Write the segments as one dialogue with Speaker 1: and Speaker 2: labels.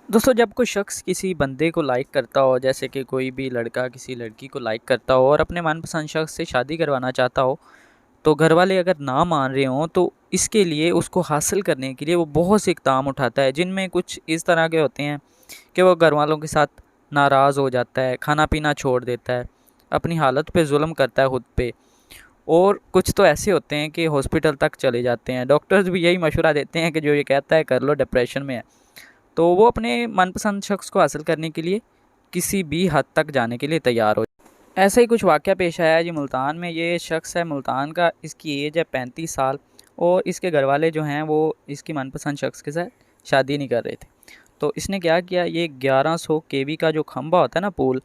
Speaker 1: दोस्तों जब कोई शख्स किसी बंदे को लाइक करता हो, जैसे कि कोई भी लड़का किसी लड़की को लाइक करता हो और अपने मनपसंद शख्स से शादी करवाना चाहता हो, तो घर वाले अगर ना मान रहे हों तो इसके लिए उसको हासिल करने के लिए वो बहुत से इक़दाम उठाता है, जिनमें कुछ इस तरह के होते हैं कि वो घर वालों के साथ नाराज़ हो जाता है, खाना पीना छोड़ देता है, अपनी हालत पे जुल्म करता है खुद पे। और कुछ तो ऐसे होते हैं कि हॉस्पिटल तक चले जाते हैं, डॉक्टर्स भी यही मशवरा देते हैं कि जो ये कहता है कर लो, डिप्रेशन में है। तो वो अपने मनपसंद शख्स को हासिल करने के लिए किसी भी हद तक जाने के लिए तैयार हो। ऐसा ही कुछ वाक़या पेश आया है जी मुल्तान में। ये शख्स है मुल्तान का, इसकी एज है 35 साल और इसके घर वाले जो हैं वो इसकी मनपसंद शख्स के साथ शादी नहीं कर रहे थे। तो इसने क्या किया, ये 1100 केवी का जो खंभा होता है ना पोल,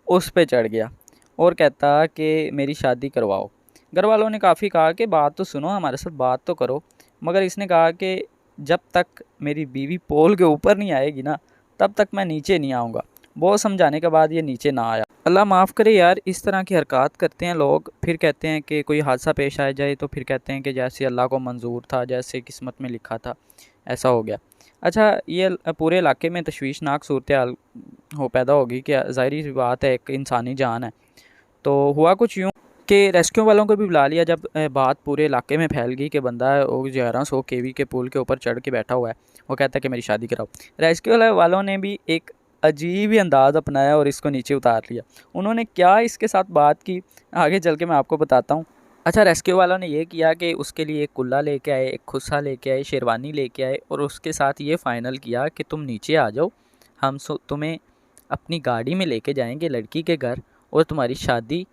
Speaker 1: उस पे चढ़ गया और कहता कि मेरी शादी करवाओ। घर वालों ने काफ़ी कहा कि बात तो सुनो, हमारे साथ बात तो करो, मगर इसने कहा कि जब तक मेरी बीवी पोल के ऊपर नहीं आएगी ना, तब तक मैं नीचे नहीं आऊँगा। बहुत समझाने के बाद ये नीचे ना आया। अल्लाह माफ़ करे यार, इस तरह की हरकत करते हैं लोग। फिर कहते हैं कि कोई हादसा पेश आ जाए तो फिर कहते हैं कि जैसे अल्लाह को मंजूर था, जैसे किस्मत में लिखा था, ऐसा हो गया। अच्छा, ये पूरे इलाके में तशवीशनाक सूरत हाल हो पैदा होगी कि ज़ाहिर सी बात है, एक इंसानी जान है। तो हुआ कुछ यूँ कि रेस्क्यू वालों को भी बुला लिया जब बात पूरे इलाके में फैल गई कि बंदा वो 1100 केवी के पुल के ऊपर चढ़ के बैठा हुआ है, वो कहता है कि मेरी शादी कराओ। रेस्क्यू वालों ने भी एक अजीब ही अंदाज़ अपनाया और इसको नीचे उतार लिया। उन्होंने क्या इसके साथ बात की, आगे चल के मैं आपको बताता हूँ। अच्छा, रेस्क्यू वालों ने ये किया कि उसके लिए एक कुल्ला लेके आए, एक खुस्सा लेके आए, शेरवानी लेके आए और उसके साथ ये फ़ाइनल किया कि तुम नीचे आ जाओ, हम तुम्हें अपनी गाड़ी में लेके जाएंगे लड़की के घर और तुम्हारी शादी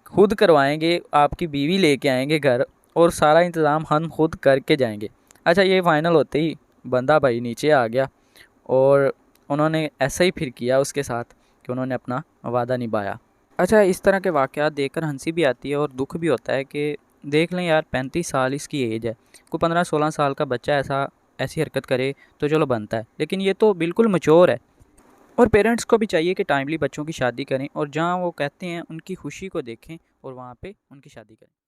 Speaker 1: खुद करवाएंगे, आपकी बीवी लेके आएंगे घर और सारा इंतज़ाम हम खुद करके जाएंगे। अच्छा, ये फ़ाइनल होते ही बंदा भाई नीचे आ गया और उन्होंने ऐसा ही फिर किया उसके साथ कि उन्होंने अपना वादा निभाया। अच्छा, इस तरह के वाक़यात देखकर हंसी भी आती है और दुख भी होता है कि देख लें यार, 35 साल इसकी एज है, कोई 15-16 साल का बच्चा ऐसी हरकत करे तो चलो बनता है, लेकिन ये तो बिल्कुल मैच्योर है। और पेरेंट्स को भी चाहिए कि टाइमली बच्चों की शादी करें और जहाँ वो कहते हैं उनकी खुशी को देखें और वहाँ पे उनकी शादी करें।